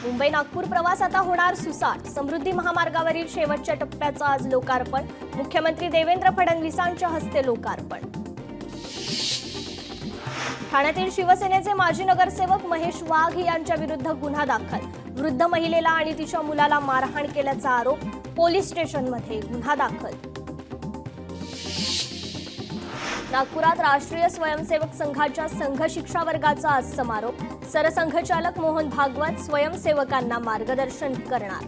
मुंबई नागपूर प्रवास आता होणार सुसाट। समृद्धी महामार्गावरील शेवटच्या टप्प्याचं आज लोकार्पण। मुख्यमंत्री देवेंद्र फडणवीसांच्या हस्ते लोकार्पण। ठाण्यातील शिवसेनेचे माजी नगरसेवक महेश वाघ यांच्या विरुद्ध गुन्हा दाखल। वृद्ध महिलेला आणि तिच्या मुलाला मारहाण केल्याचा आरोप। पोलीस स्टेशनमध्ये गुन्हा दाखल। नागपुरात राष्ट्रीय स्वयंसेवक संघाच्या संघ शिक्षा वर्गाचा आज समारोप। सरसंघचालक मोहन भागवत स्वयंसेवकांना मार्गदर्शन करणार।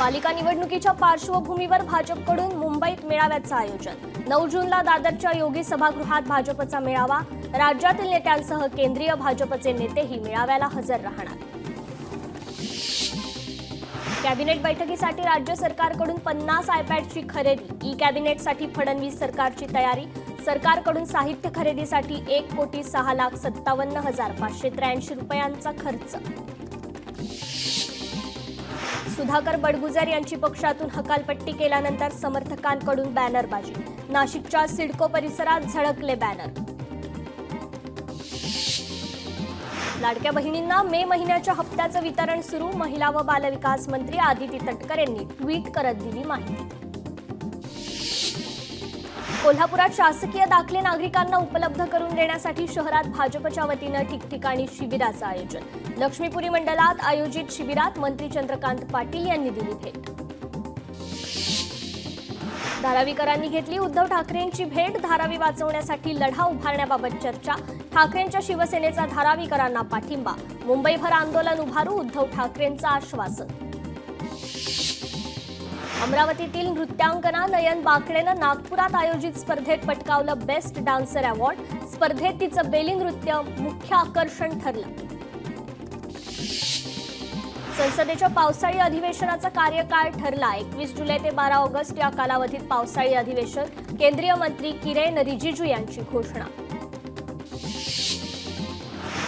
पालिका निवडणुकीच्या पार्श्वभूमीवर भाजपकडून मुंबईत मेळाव्याचं आयोजन। 9 जूनला दादरच्या योगी सभागृहात भाजपचा मेळावा। राज्यातील नेत्यांसह केंद्रीय भाजपचे नेतेही मेळाव्याला हजर राहणार। कॅबिनेट बैठकीसाठी राज्य सरकारकडून 50 आयपॅडची खरेदी। ई कॅबिनेटसाठी फडणवीस सरकारची तयारी। सरकारकडून साहित्य खरेदीसाठी 1,06,57,583 रुपयांचा खर्च। सुधाकर बडगुजर यांची पक्षातून हकालपट्टी केल्यानंतर समर्थकांकडून बॅनरबाजी। नाशिकच्या सिडको परिसरात झळकले बॅनर। लाडक्या बहिणींना मे महिन्याच्या हप्त्याचं वितरण सुरू। महिला व बालविकास मंत्री आदिती तटकरे यांनी ट्विट करत दिली माहिती। कोल्हापुरात शासकीय दाखले नागरिकांना उपलब्ध करून देण्यासाठी शहरात भाजपच्या वतीनं ठिकठिकाणी शिबिराचं आयोजन। लक्ष्मीपुरी मंडलात आयोजित शिबिरात मंत्री चंद्रकांत पाटील यांनी दिली भेट। धारावीकरांनी घेतली उद्धव ठाकरेंची भेट। धारावी वाचवण्यासाठी लढा उभारण्याबाबत चर्चा। ठाकरेंच्या शिवसेनेचा धारावीकरांना पाठिंबा। मुंबईभर आंदोलन उभारू उद्धव ठाकरेंचं आश्वासन। अमरावतीतील नृत्यांगना नयन बाकडेनं नागपुरात आयोजित स्पर्धेत पटकावलं बेस्ट डान्सर अवॉर्ड। स्पर्धेत तिचं बेली नृत्य मुख्य आकर्षण ठरलं। संसदेच्या पावसाळी अधिवेशनाचा कार्यकाळ ठरला। 21 जुलै ते 12 ऑगस्ट या कालावधीत पावसाळी अधिवेशन। केंद्रीय मंत्री किरेन रिजिजू यांची घोषणा।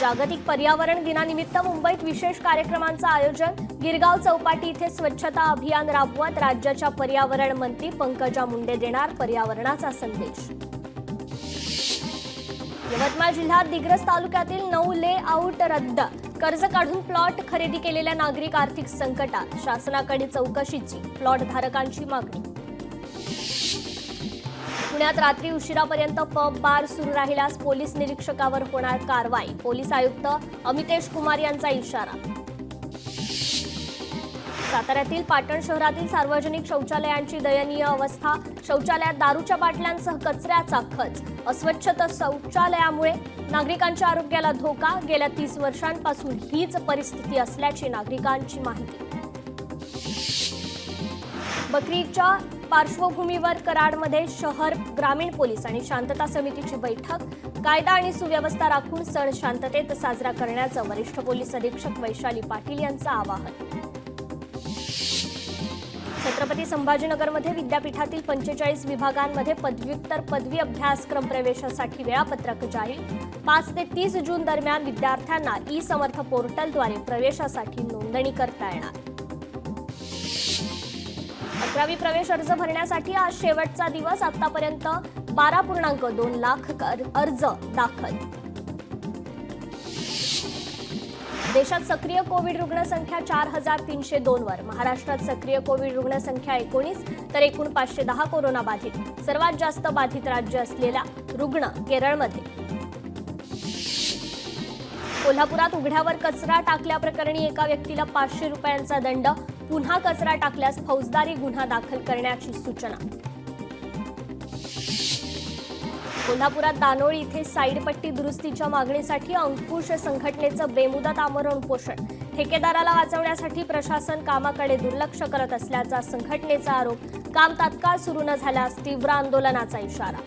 जागतिक पर्यावरण दिनानिमित्त मुंबईत विशेष कार्यक्रमांचं आयोजन। गिरगाव चौपाटी इथे स्वच्छता अभियान राबवत राज्याच्या पर्यावरण मंत्री पंकजा मुंडे देणार पर्यावरणाचा संदेश। यवतमाळ जिल्ह्यात दिग्रस तालुक्यातील 9 लेआउट रद्द। कर्ज काढून प्लॉट खरेदी केलेल्या नागरिक आर्थिक संकटात। शासनाकडे चौकशीची प्लॉट धारकांची मागणी। पुण्यात रात्री उशिरापर्यंत पब बार सुरू राहिल्यास पोलीस निरीक्षकावर होणार कारवाई। पोलीस आयुक्त अमितेश कुमार यांचा इशारा। साताऱ्यातील पाटण शहरातील सार्वजनिक शौचालयांची दयनीय अवस्था। शौचालयात दारूच्या बाटल्यांसह कचऱ्याचा खच। अस्वच्छ शौचालयामुळे नागरिकांच्या आरोग्याला धोका। गेल्या 30 वर्षांपासून हीच परिस्थिती असल्याची नागरिकांची माहिती। बकरीच्या पार्श्वभूमीवर कराडमध्ये शहर ग्रामीण पोलीस आणि शांतता समितीची बैठक। कायदा आणि सुव्यवस्था राखून सण शांततेत साजरा करण्याचं वरिष्ठ पोलीस अधीक्षक वैशाली पाटील यांचं आवाहन। छत्रपती संभाजीनगरमध्ये विद्यापीठातील 45 विभागांमध्ये पदव्युत्तर पदवी अभ्यासक्रम प्रवेशासाठी वेळापत्रक जाहीर। 5 ते 30 जून दरम्यान विद्यार्थ्यांना ई समर्थ पोर्टलद्वारे प्रवेशासाठी नोंदणी करता येणार। 11वी प्रवेश अर्ज भरण्यासाठी आज शेवटचा दिवस। आतापर्यंत 12.2 लाख अर्ज दाखल। देशात सक्रिय कोविड रुग्णसंख्या 4,302 वर। महाराष्ट्रात सक्रिय कोविड रुग्णसंख्या 19 तर एकूण 510 कोरोना बाधित। सर्वात जास्त बाधित राज्य असलेला रुग्ण केरळमध्ये। कोल्हापुरात उघड्यावर कचरा टाकल्याप्रकरणी एका व्यक्तीला 500 रुपयांचा दंड। पुन्हा कचरा टाकल्यास फौजदारी गुन्हा दाखल करण्याची सूचना। कोल्हापुरात दानोळी इथे साईडपट्टी दुरुस्तीच्या मागणीसाठी अंकुश संघटनेचं बेमुदत आमरण उपोषण। ठेकेदाराला वाचवण्यासाठी प्रशासन कामाकडे दुर्लक्ष करत असल्याचा संघटनेचा आरोप। काम तात्काळ सुरू न झाल्यास तीव्र आंदोलनाचा इशारा।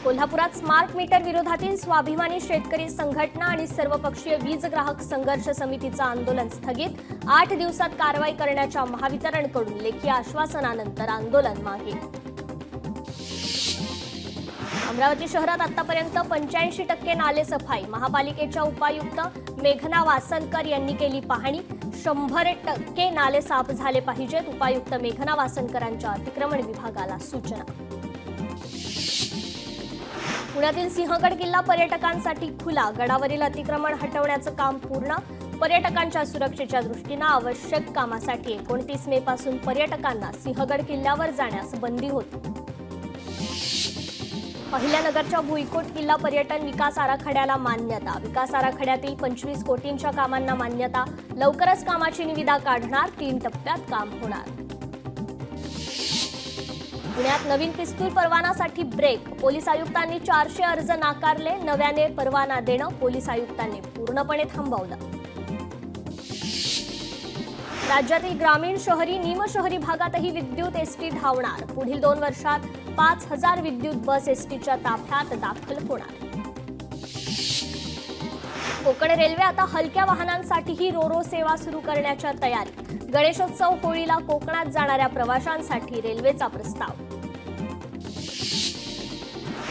कोल्हापुरात स्मार्ट मीटर विरोधातील स्वाभिमानी शेतकरी संघटना आणि सर्वपक्षीय वीज ग्राहक संघर्ष समितीचं आंदोलन स्थगित। 8 दिवसात कारवाई करण्याच्या महावितरणकडून लेखी आश्वासनानंतर आंदोलन मागे। अमरावती शहरात आतापर्यंत 85% नालेसफाई। महापालिकेच्या उपायुक्त मेघना वासनकर यांनी केली पाहणी। 100% नाले साफ झाले पाहिजेत। उपायुक्त मेघना वासनकरांच्या अतिक्रमण विभागाला सूचना। पुण्यातील सिंहगड किल्ला पर्यटकांसाठी खुला, गडावरील अतिक्रमण हटवण्याचं काम पूर्ण. पर्यटकांच्या सुरक्षेच्या दृष्टीनं आवश्यक कामासाठी 29 मे पासून पर्यटकांना सिंहगड किल्ल्यावर जाण्यास बंदी होती. अहिल्यानगरच्या भुईकोट किल्ला पर्यटन विकास आराखड्याला मान्यता. विकास आराखड्यातील 25 कोटींच्या कामांना मान्यता. लवकरच कामाची निविदा काढणार. 3 टप्प्यात काम होणार. पुण्यात नवीन पिस्तूल परवानासाठी ब्रेक. पोलीस आयुक्तांनी 400 अर्ज नाकारले. नव्याने परवाना देणं पोलीस आयुक्तांनी पूर्णपणे थांबवलं. राज्यातील ग्रामीण, शहरी, निमशहरी भागातही विद्युत एसटी धावणार. पुढील 2 वर्षात 5000 विद्युत बस एसटीच्या ताफ्यात दाखल होणार. कोकण रेल्वे आता हलक्या वाहनांसाठीही रोरो सेवा सुरू करण्याच्या तयारी. गणेशोत्सव, होळीला कोकणात जाणाऱ्या प्रवाशांसाठी रेल्वेचा प्रस्ताव.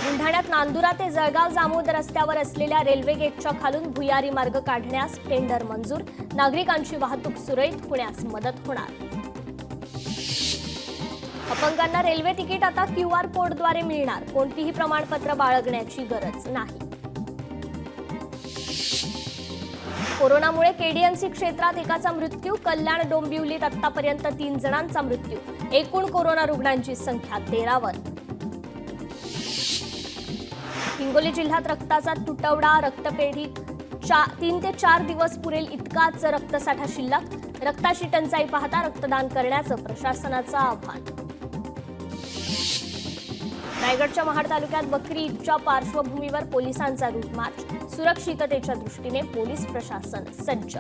बुलढाण्यात नांदुरा ते जळगाव जामोद रस्त्यावर असलेल्या रेल्वे गेटच्या खालून भुयारी मार्ग काढण्यास टेंडर मंजूर. नागरिकांची वाहतूक सुरळीत होण्यास मदत होणार. अपंगांना रेल्वे तिकीट आता QR कोडद्वारे मिळणार. कोणतीही प्रमाणपत्र बाळगण्याची गरज नाही. कोरोनामुळे KDMC क्षेत्रात एकाचा मृत्यू. कल्याण डोंबिवलीत आतापर्यंत 3 जणांचा मृत्यू. एकूण कोरोना रुग्णांची संख्या 13 वर. हिंगोली जिल्ह्यात रक्ताचा तुटवडा. रक्तपेढीत 3 ते 4 दिवस पुरेल इतकाच रक्तसाठा शिल्लक. रक्ताची टंचाई पाहता रक्तदान करण्याचं प्रशासनाचं आवाहन. रायगडच्या महाड तालुक्यात बकरी ईदच्या पार्श्वभूमीवर पोलिसांचा रूट मार्च. सुरक्षिततेच्या दृष्टीने पोलीस प्रशासन सज्ज.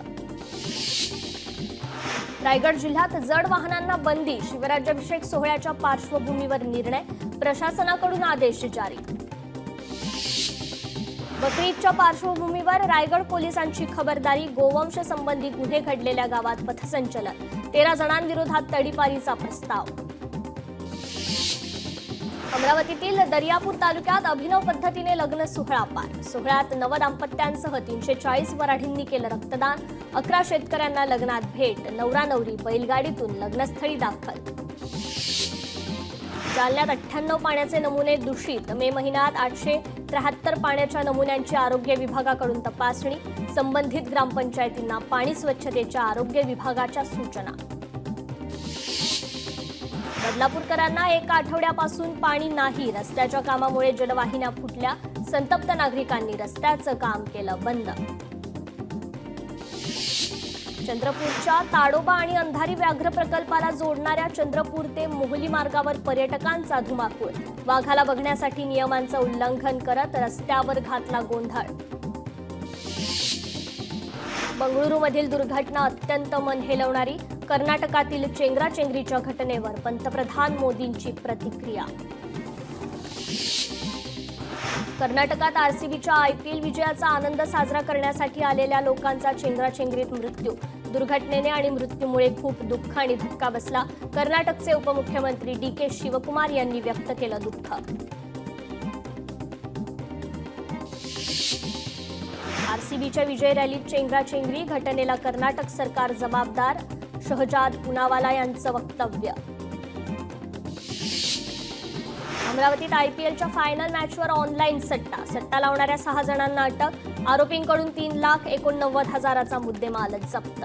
रायगड जिल्ह्यात जड वाहनांना बंदी. शिवराज्याभिषेक सोहळ्याच्या पार्श्वभूमीवर निर्णय. प्रशासनाकडून आदेश जारी. बकरी ईदच्या पार्श्वभूमीवर रायगड पोलिसांची खबरदारी. गोवंश संबंधी गुन्हे घडलेल्या गावात पथसंचलन. 13 जणांविरोधात तडीपारीचा प्रस्ताव. अमरावतीतील दर्यापूर तालुक्यात अभिनव पद्धतीने लग्न सोहळा पार. सोहळ्यात नवदाम्पत्यांसह 340 वऱ्हाडींनी केलं रक्तदान. 11 शेतकऱ्यांना लग्नात भेट. नवरा नवरी बैलगाडीतून लग्नस्थळी दाखल. जालन्यात 98 पाण्याचे नमुने दूषित. मे महिन्यात 873 पाण्याच्या नमुन्यांची आरोग्य विभागाकडून तपासणी. संबंधित ग्रामपंचायतींना पाणी स्वच्छतेच्या आरोग्य विभागाच्या सूचना. बदलापूरकरांना 1 आठवड्यापासून पाणी नाही. रस्त्याच्या कामामुळे जलवाहिन्या फुटल्या. संतप्त नागरिकांनी रस्त्याचं काम केलं बंद. चंद्रपूरच्या ताडोबा आणि अंधारी व्याघ्र प्रकल्पाला जोडणाऱ्या चंद्रपूर ते मोहली मार्गावर पर्यटकांचा धुमाकूळ. वाघाला बघण्यासाठी नियमांचं उल्लंघन करत रस्त्यावर घातला गोंधळ. बंगळुरूमधील दुर्घटना अत्यंत मन हेलवणारी. कर्नाटकातील चेंगराचेंगरीच्या घटनेवर पंतप्रधान मोदींची प्रतिक्रिया. कर्नाटकात RCBच्या IPL विजयाचा आनंद साजरा करण्यासाठी आलेल्या लोकांचा चेंगराचेंगरीत मृत्यू. दुर्घटनेने आणि मृत्यूमुळे खूप दुःख आणि धक्का बसला. कर्नाटकचे उपमुख्यमंत्री DK शिवकुमार यांनी व्यक्त केलं दुःख. RCBच्या विजय रॅलीत चेंगराचेंगरी. घटनेला कर्नाटक सरकार जबाबदार. शहजाद पुनावाला यांचं वक्तव्य. अमरावतीत IPLच्या फायनल मॅचवर ऑनलाईन सट्टा लावणाऱ्या 6 जणांना अटक. आरोपींकडून 3,89,000चा मुद्देमाल जप्त.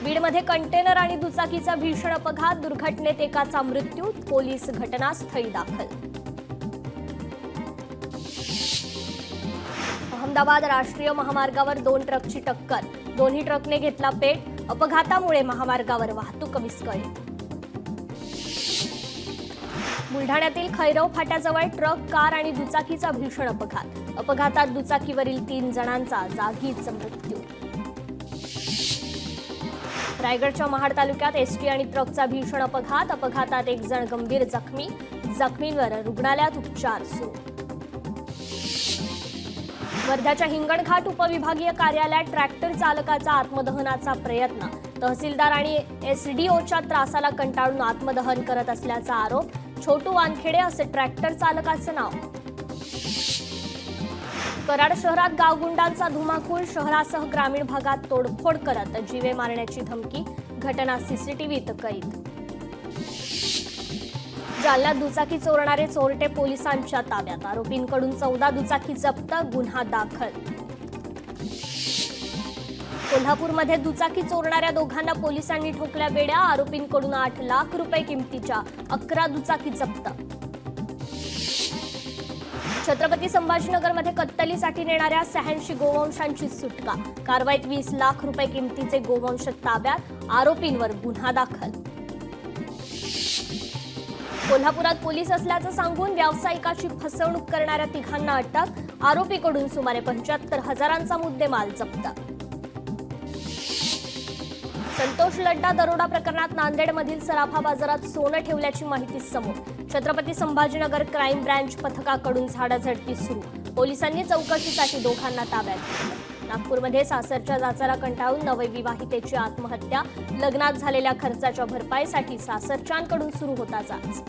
बीडमध्ये कंटेनर आणि दुचाकीचा भीषण अपघात. दुर्घटनेत एकाचा मृत्यू. पोलीस घटनास्थळी दाखल. अहमदाबाद राष्ट्रीय महामार्गावर 2 ट्रकची टक्कर. दोन्ही ट्रकने घेतला पेट. अपघातामुळे महामार्गावर वाहतूक विस्कळीत. बुलढाण्यातील खैरव फाट्याजवळ ट्रक, कार आणि दुचाकीचा भीषण अपघात. अपघातात दुचाकीवरील 3 जणांचा जागीच मृत्यू. रायगडच्या महाड तालुक्यात एसटी आणि ट्रकचा भीषण अपघात. अपघातात 1 जण गंभीर जखमी. जखमींवर रुग्णालयात उपचार सुरू. वर्ध्याच्या हिंगणघाट उपविभागीय कार्यालयात ट्रॅक्टर चालकाचा आत्मदहनाचा प्रयत्न. तहसीलदार आणि SDOच्या त्रासाला कंटाळून आत्मदहन करत असल्याचा आरोप. छोटू वानखेडे असे ट्रॅक्टर चालकाचं नाव. कराड शहरात गावगुंडांचा धुमाकूळ. शहरासह ग्रामीण भागात तोडफोड करत जीवे मारण्याची धमकी. घटना CCTVत कैद. जालन्यात दुचाकी चोरणारे चोरटे पोलिसांच्या ताब्यात, आरोपींकडून 14 दुचाकी जप्त, गुन्हा दाखल. कोल्हापूरमध्ये दुचाकी चोरणाऱ्या दोघांना पोलिसांनी ठोकल्या बेड्या, आरोपींकडून 8 लाख रुपये किमतीच्या 11 दुचाकी जप्त. छत्रपती संभाजीनगरमध्ये कत्तलीसाठी नेणाऱ्या 86 गोवंशांची सुटका, कारवाईत 20 लाख रुपये किमतीचे गोवंश ताब्यात, आरोपींवर गुन्हा दाखल. कोल्हापुरात पोलीस असल्याचं सांगून व्यावसायिकाची फसवणूक करणाऱ्या तिघांना अटक, आरोपीकडून सुमारे 75,000चा मुद्देमाल जप्त. संतोष लड्डा दरोडा प्रकरणात नांदेडमधील सराफा बाजारात सोनं ठेवल्याची माहिती समोर, छत्रपती संभाजीनगर क्राईम ब्रँच पथकाकडून झाडाझडती सुरू, पोलिसांनी चौकशीसाठी दोघांना ताब्यात घेतलं. नागपूरमध्ये सासरच्या जाचाला कंटाळून नवविवाहितेची आत्महत्या, लग्नात झालेल्या खर्चाच्या भरपाईसाठी सासरच्यांकडून सुरू होता जाच.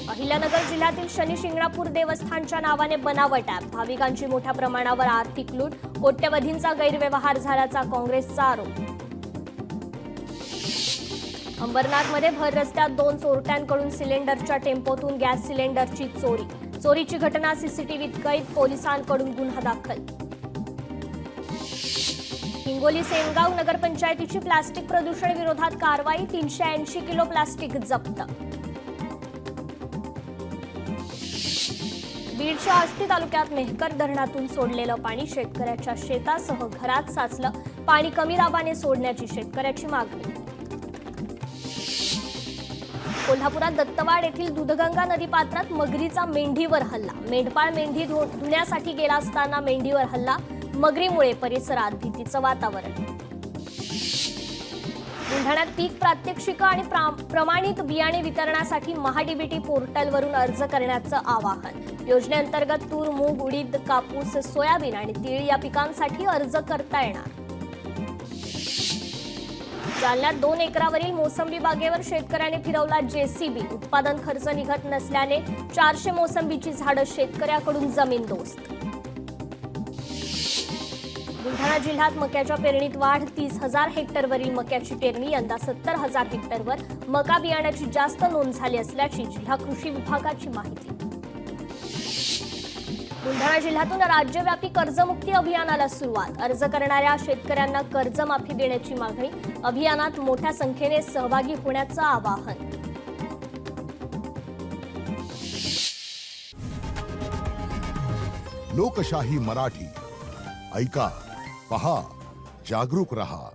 अहिल्यानगर जिल्ह्यातील शनी शिंगणापूर देवस्थानच्या नावाने बनावट ॲप, भाविकांची मोठ्या प्रमाणावर आर्थिक लूट, कोट्यवधींचा गैरव्यवहार झाल्याचा काँग्रेसचा आरोप. अंबरनाथमध्ये भर रस्त्यात 2 चोरट्यांकडून सिलेंडरच्या टेम्पोतून गॅस सिलेंडरची चोरी, चोरीची घटना सीसीटीव्हीत कैद, पोलिसांकडून गुन्हा दाखल. हिंगोली सेनगाव नगरपंचायतीची प्लास्टिक प्रदूषण विरोधात कारवाई, 380 किलो प्लास्टिक जप्त. बीडच्या आष्टी तालुक्यात मेहकर धरणातून सोडलेलं पाणी शेतकऱ्याच्या शेतासह घरात साचलं, पाणी कमी दाबाने सोडण्याची शेतकऱ्याची मागणी. कोल्हापुरात दत्तवाड येथील दूधगंगा नदीपात्रात मगरीचा मेंढीवर हल्ला, मेंढपाळ मेंढी धुण्यासाठी गेला असताना मेंढीवर हल्ला, मगरीमुळे परिसरात भीतीचं वातावरण. बुलढाण्यात पीक प्रात्यक्षिकं आणि प्रमाणित बियाणे वितरणासाठी महाडीबीटी पोर्टलवरून अर्ज करण्याचं आवाहन, योजनेअंतर्गत तूर, मूग, उडीद, कापूस, सोयाबीन आणि तीळ या पिकांसाठी अर्ज करता येणार. जालन्यात 2 एकरावरील मोसंबी बागेवर शेतकऱ्याने फिरवला जेसीबी, उत्पादन खर्च निघत नसल्याने 400 मोसंबीची झाडं शेतकऱ्याकडून जमीनदोस्त. बुलढाणा जिल्ह्यात मक्याच्या पेरणीत वाढ, 30,000 हेक्टरवरील मक्याची पेरणी, यंदा 70,000 हेक्टरवर मका बियाण्याची जास्त नोंद झाली असल्याची जिल्हा कृषी विभागाची माहिती. बुलढाणा जिल्ह्यातून राज्यव्यापी कर्जमुक्ती अभियानाला सुरुवात, अर्ज करणाऱ्या शेतकऱ्यांना कर्जमाफी देण्याची मागणी, अभियानात मोठ्या संख्येने सहभागी होण्याचं आवाहन. लोकशाही मराठी ऐका, पहा, जागरूक रहा.